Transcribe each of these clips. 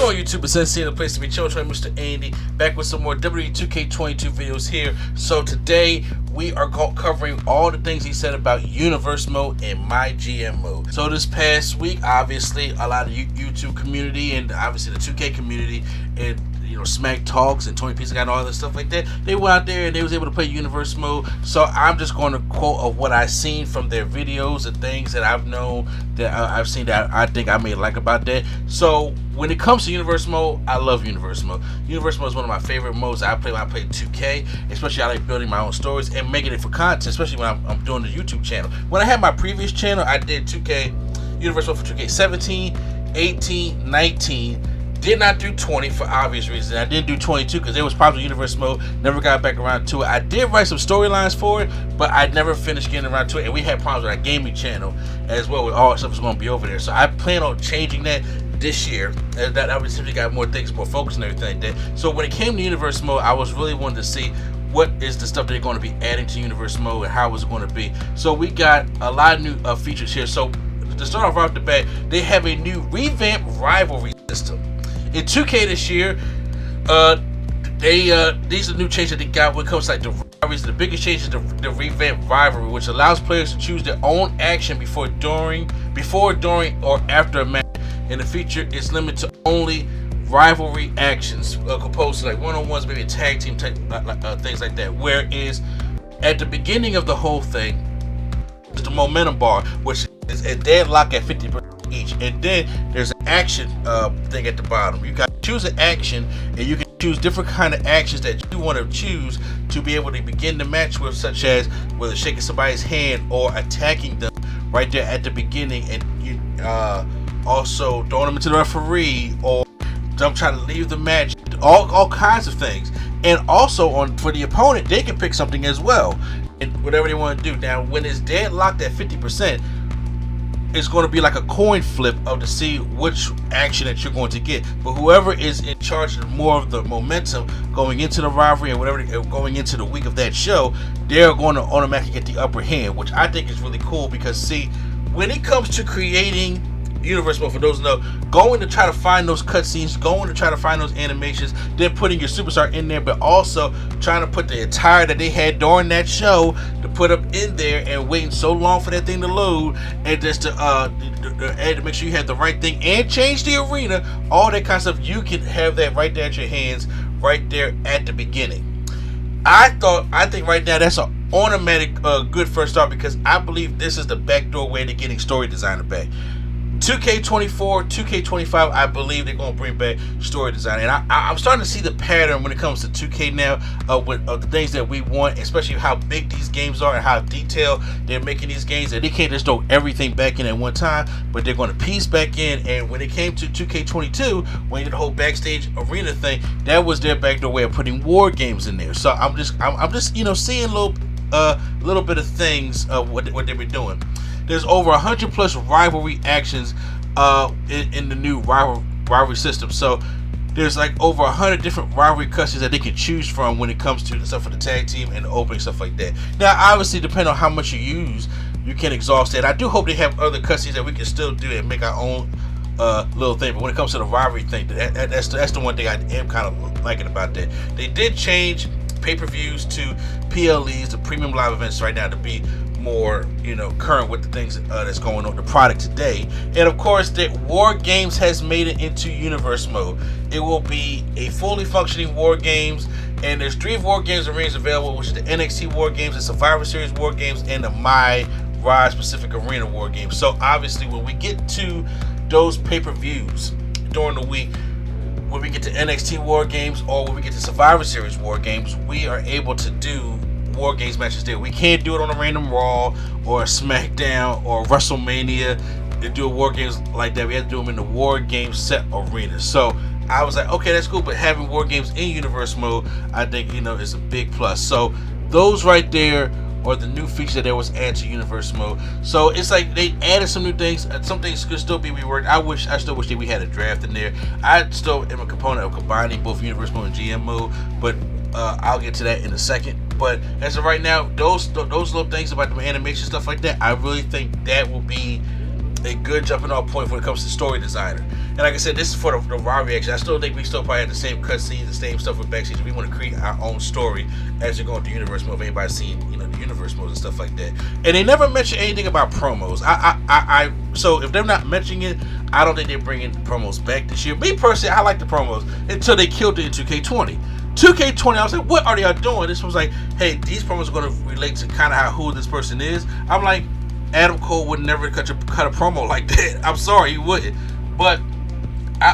going on YouTube? It's Sensei, the place to be. Children, Mr. Andy, back with some more WWE 2K23 videos here. So today we are covering all the things he said about Univers mode and MyGM mode. So this past week, obviously, a lot of YouTube community and obviously the 2K community and Smack Talks and Tony Pizza and all that stuff like that, they went out there and they was able to play Univers mode. So I'm just going to quote of what I've seen from their videos and things that I've known that I've seen that I think I may like about that. So when it comes to Univers mode, I love Univers mode. Univers mode is one of my favorite modes I play when I play 2K, especially I like building my own stories and making it for content, especially when I'm doing the YouTube channel. When I had my previous channel, I did 2K Univers mode for 2K 17, 18, 19. Did not do 20 for obvious reasons. I didn't do 22 because there was problems with Univers mode. Never got back around to it. I did write some storylines for it, but I never finished getting around to it. And we had problems with our gaming channel as well, with all stuff was going to be over there. So I plan on changing that this year. That I simply got more things, more focus and everything like that. So when it came to Univers mode, I was really wanting to see what is the stuff they're going to be adding to Univers mode and how it's going to be. So we got a lot of new features here. So to start off right off the bat, they have a new revamped rivalry system. In 2K this year, these are new changes that they got when it comes to like the rivalries. The biggest change is the revamped rivalry, which allows players to choose their own action before, during, or after a match. And the feature is limited to only rivalry actions, composed to like one-on-ones, maybe a tag team type things like that. Whereas at the beginning of the whole thing, there's the momentum bar, which is a deadlock at 50%. Each, and then there's an action thing at the bottom. You got to choose an action, and you can choose different kind of actions that you want to choose to be able to begin the match with, such as whether shaking somebody's hand or attacking them right there at the beginning, and you also throwing them into the referee or them trying to leave the match. All kinds of things, and also for the opponent, they can pick something as well, and whatever they want to do. Now, when it's deadlocked at 50%. It's going to be like a coin flip to see which action that you're going to get. But whoever is in charge of more of the momentum going into the rivalry and whatever going into the week of that show, they're going to automatically get the upper hand, which I think is really cool because see, when it comes to creating Univers mode, for those who know, going to try to find those cutscenes, going to try to find those animations, then putting your superstar in there, but also trying to put the attire that they had during that show to put up in there and waiting so long for that thing to load, and just to make sure you have the right thing and change the arena, all that kind of stuff. You can have that right there at your hands, right there at the beginning. I think right now that's an automatic good first start because I believe this is the backdoor way to getting story designer back. 2K24, 2K25, I believe they're going to bring back story design. And I'm starting to see the pattern when it comes to 2K now with the things that we want, especially how big these games are and how detailed they're making these games. And they can't just throw everything back in at one time, but they're going to piece back in. And when it came to 2K22, when you did the whole backstage arena thing, that was their backdoor way of putting war games in there. So I'm just seeing a little bit of things what they've been doing. There's over 100 plus rivalry actions in the new rivalry system. So there's like over 100 different rivalry cutscenes that they can choose from when it comes to the stuff for the tag team and the opening stuff like that. Now, obviously, depending on how much you use, you can exhaust that. I do hope they have other cutscenes that we can still do and make our own little thing. But when it comes to the rivalry thing, that's the one thing I am kind of liking about that. They did change pay-per-views to PLEs, the premium live events, right now to be more current with the things that's going on, the product today. And of course, that War Games has made it into Univers mode. It will be a fully functioning War Games, and there's 3 War Games arenas available, which is the NXT War Games, the Survivor Series War Games, and the MyGM Pacific Arena War Games. So obviously, when we get to those pay-per-views during the week, when we get to NXT War Games or when we get to Survivor Series War Games, we are able to do War Games matches there. We can't do it on a random Raw or a Smackdown or WrestleMania to do War Games like that. We have to do them in the War Games set arena. So I was like, okay, that's cool, but having War Games in Univers mode, I think is a big plus. So those right there are the new features that there was added to Univers mode. So it's like they added some new things. Some things could still be reworked. I still wish that we had a draft in there. I still am a component of combining both Univers mode and GM mode, but I'll get to that in a second. But as of right now, those little things about the animation stuff like that, I really think that will be a good jumping off point when it comes to story designer. And like I said, this is for the Raw reaction. I still think we still probably have the same cutscenes, the same stuff with backstage. We want to create our own story as you're going through Univers mode. Everybody's seen, the Univers modes and stuff like that. And they never mention anything about promos. So if they're not mentioning it, I don't think they're bringing promos back this year. Me personally, I like the promos until they killed it in 2K20. 2K20, I was like, what are y'all doing? This was like, hey, these promos are going to relate to kind of who this person is. I'm like, Adam Cole would never cut a promo like that. I'm sorry, he wouldn't. But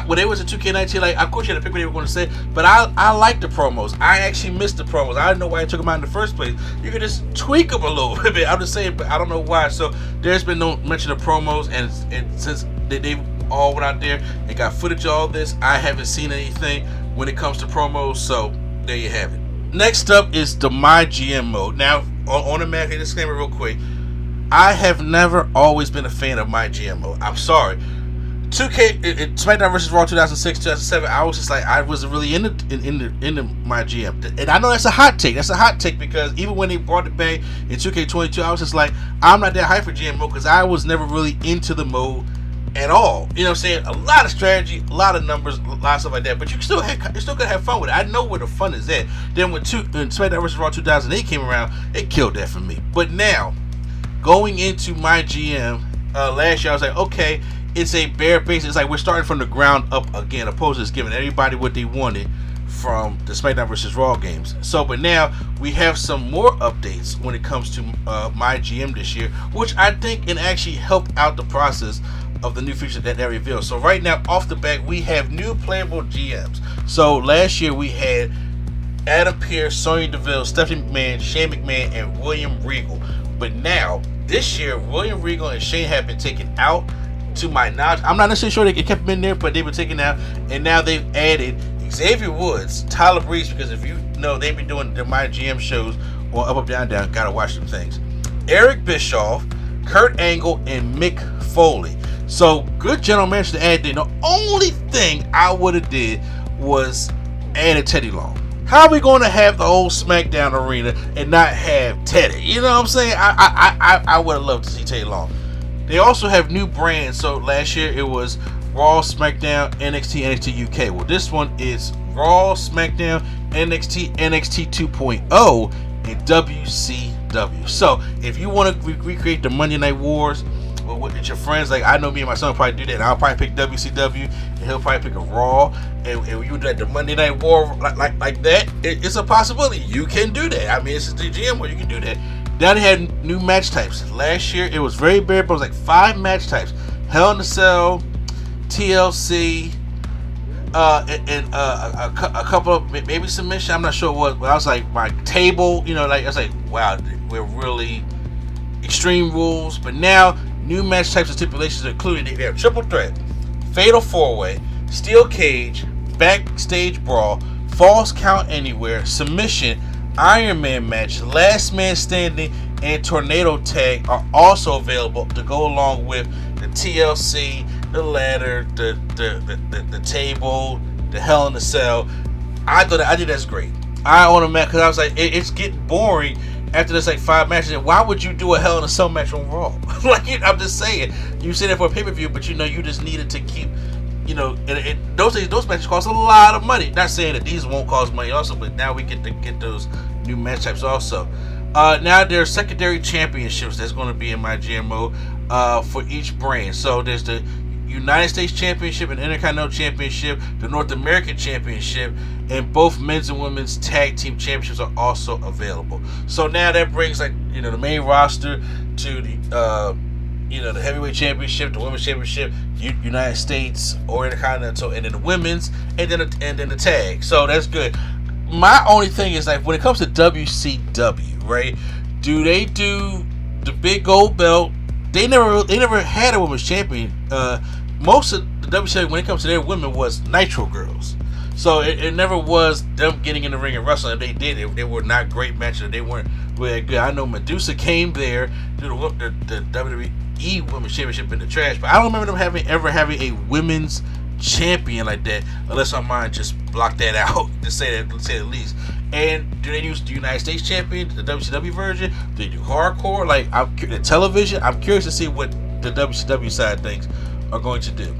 when they was in 2K19, like, of course you had to pick what they were going to say, but I like the promos. I actually missed the promos. I didn't know why I took them out in the first place. You could just tweak them a little bit. I'm just saying, but I don't know why. So there's been no mention of promos, and since they all went out there and got footage of all this, I haven't seen anything when it comes to promos. So there you have it. Next up is the MyGM mode. Now, on the map, disclaimer real quick. I have never always been a fan of MyGM mode. I'm sorry. 2K, SmackDown vs. Raw 2006, 2007, I was just like, I wasn't really into MyGM. And I know that's a hot take. That's a hot take because even when they brought it back in 2K22, I was just like, I'm not that hyped for GM mode because I was never really into the mode at all. You know what I'm saying? A lot of strategy, a lot of numbers, a lot of stuff like that. But you still could have fun with it. I know where the fun is at. Then when SmackDown vs. Raw 2008 came around, it killed that for me. But now, going into MyGM, last year I was like, okay, it's a bare base. It's like we're starting from the ground up again, opposed to just giving everybody what they wanted from the SmackDown vs. Raw games. So, but now we have some more updates when it comes to MyGM this year, which I think can actually help out the process of the new features that they revealed. So right now, off the bat, we have new playable GMs. So last year we had Adam Pearce, Sonya Deville, Stephanie McMahon, Shane McMahon, and William Regal. But now, this year, William Regal and Shane have been taken out. To my knowledge, I'm not necessarily sure they kept them in there, but they were taken out, and now they've added Xavier Woods, Tyler Breeze, because if you know, they've been doing the MyGM shows on Up Up Down Down. Gotta watch them things. Eric Bischoff, Kurt Angle, and Mick Foley. So good general manager to add in. The only thing I would have did was add a Teddy Long. How are we going to have the whole SmackDown arena and not have Teddy? You know what I'm saying? I would have loved to see Teddy Long. They also have new brands. So last year it was Raw, SmackDown, NXT, NXT UK. Well, this one is Raw, SmackDown, NXT, NXT 2.0, and WCW. So if you want to recreate the Monday Night Wars with your friends, like I know me and my son will probably do that. And I'll probably pick WCW, and he'll probably pick a Raw, and you do like the Monday Night War like that. It's a possibility. You can do that. I mean, it's the GM where you can do that. Now they had new match types. Last year it was very bare, but it was like 5 match types: Hell in a Cell, TLC, and a couple of maybe submission. I'm not sure what, but I was like, my table. Like I was like, wow, we're really Extreme Rules. But now new match types and stipulations are included. They have triple threat, fatal 4-way, steel cage, backstage brawl, false count anywhere, submission, Iron Man match, last man standing, and tornado tag are also available to go along with the TLC, the ladder, the table, the Hell in a Cell. I think that's great. I want to match because I was like, it's getting boring after there's like 5 matches. And why would you do a Hell in a Cell match on Raw? I'm just saying, you say that for a pay-per-view, but you just needed to keep. Those matches cost a lot of money. Not saying that these won't cost money also, but now we get to get those new match types also. Now there are secondary championships that's going to be in MyGM mode for each brand. So there's the United States Championship and Intercontinental Championship, the North American Championship, and both men's and women's tag team championships are also available. So now that brings the main roster to the the heavyweight championship, the women's championship, United States or Intercontinental, and then the women's, and then the tag. So that's good. My only thing is, like, when it comes to WCW, right? Do they do the big gold belt? They never had a women's champion. Most of the WCW, when it comes to their women, was Nitro Girls. So it never was them getting in the ring and wrestling. If they did, they were not great matches. They weren't really good. I know Medusa came there to the WWE Women's Championship in the trash, but I don't remember them ever having a women's champion like that, unless our mind just blocked that out to say the least. And do they use the United States champion, the WCW version? Do they do hardcore, like the television? I'm curious to see what the WCW side of things are going to do.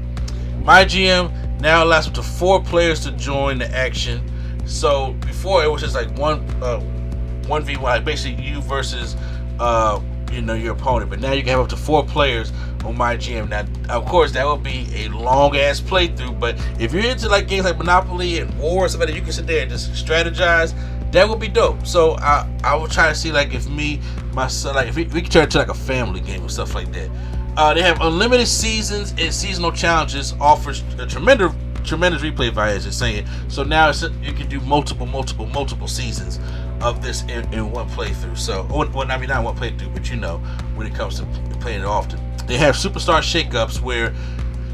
MyGM now allows up to 4 players to join the action. So before it was just like 1v1, basically you versus your opponent. But now you can have up to 4 players on MyGM. Now, of course, that will be a long ass playthrough. But if you're into like games like Monopoly and War or something, you can sit there and just strategize. That would be dope. So I will try to see like if my son, like if we can turn it to like a family game and stuff like that. They have unlimited seasons and seasonal challenges. Offers a tremendous replay value, as it's saying. So now you can do multiple seasons of this in one playthrough. So, well, I mean not one playthrough, but when it comes to playing it often. They have superstar shakeups where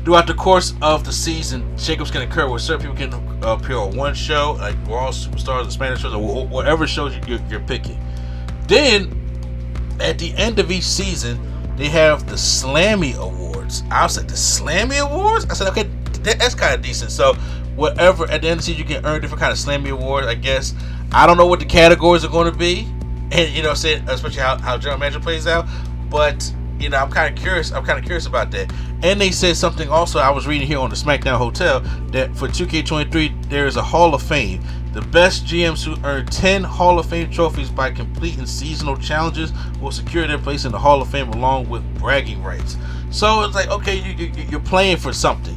throughout the course of the season, shakeups can occur where certain people can appear on one show, like Raw Superstars, the Spanish shows, or whatever shows you're picking. Then, at the end of each season, they have the Slammy Awards. I was like, the Slammy Awards? I said, okay, that's kind of decent. So, whatever, at the end of the season, you can earn different kind of Slammy Awards, I guess. I don't know what the categories are going to be, and especially how General Manager plays out, but I'm kind of curious. I'm kind of curious about that. And they said something also. I was reading here on the Smackdown Hotel that for 2K23 there is a Hall of Fame. The best GMs who earn 10 Hall of Fame trophies by completing seasonal challenges will secure their place in the Hall of Fame along with bragging rights. So it's like, okay, you're playing for something.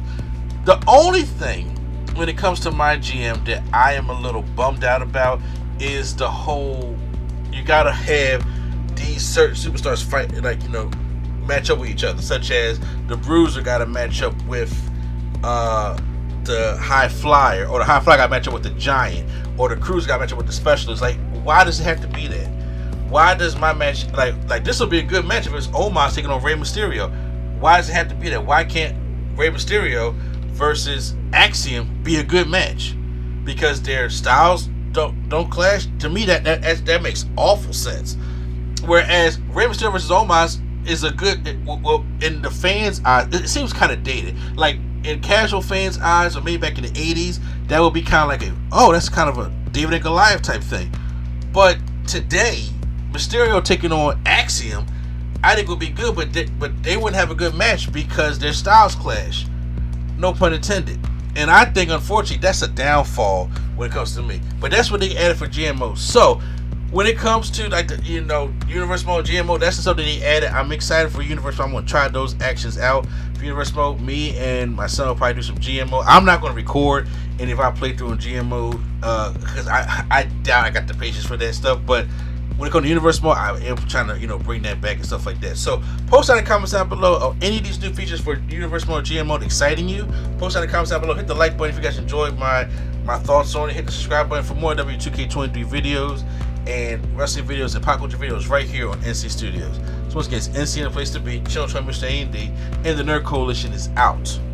The only thing when it comes to MyGM that I am a little bummed out about is the whole, you gotta have these certain superstars fight, match up with each other, such as the Bruiser got to match up with the High Flyer, or the High Flyer got to match up with the Giant, or the Cruiser got to match up with the Specialist. Like, why does it have to be that? Why does my match, like this will be a good match if it's Omos taking on Rey Mysterio? Why does it have to be that? Why can't Rey Mysterio versus Axiom be a good match? Because their styles don't clash. To me, that makes awful sense. Whereas Rey Mysterio versus Omos is a good, well, in the fans' eyes, it seems kind of dated. Like, in casual fans' eyes, or maybe back in the 80s, that would be kind of like that's kind of a David and Goliath type thing. But today, Mysterio taking on Axiom, I think would be good, but they wouldn't have a good match because their styles clash. No pun intended. And I think, unfortunately, that's a downfall when it comes to me. But that's what they added for GMO. So, when it comes to like the Universe Mode, GMO, that's something they added. I'm excited for Universe Mode. I'm gonna try those actions out for Universe Mode. Me and my son will probably do some GMO. I'm not gonna record any of our playthrough in GMO because I doubt I got the patience for that stuff. But when it comes to Universe Mode, I am trying to bring that back and stuff like that. So post down in the comments down below of any of these new features for Universe Mode, GM Mode exciting you. Post down in the comments down below. Hit the like button if you guys enjoyed my thoughts on it. Hit the subscribe button for more WWE 2K23 videos and wrestling videos and pop culture videos right here on NC Studios. So once again, it's NC, the place to be. Channel Mr. A&D, and the Nerd Coalition is out.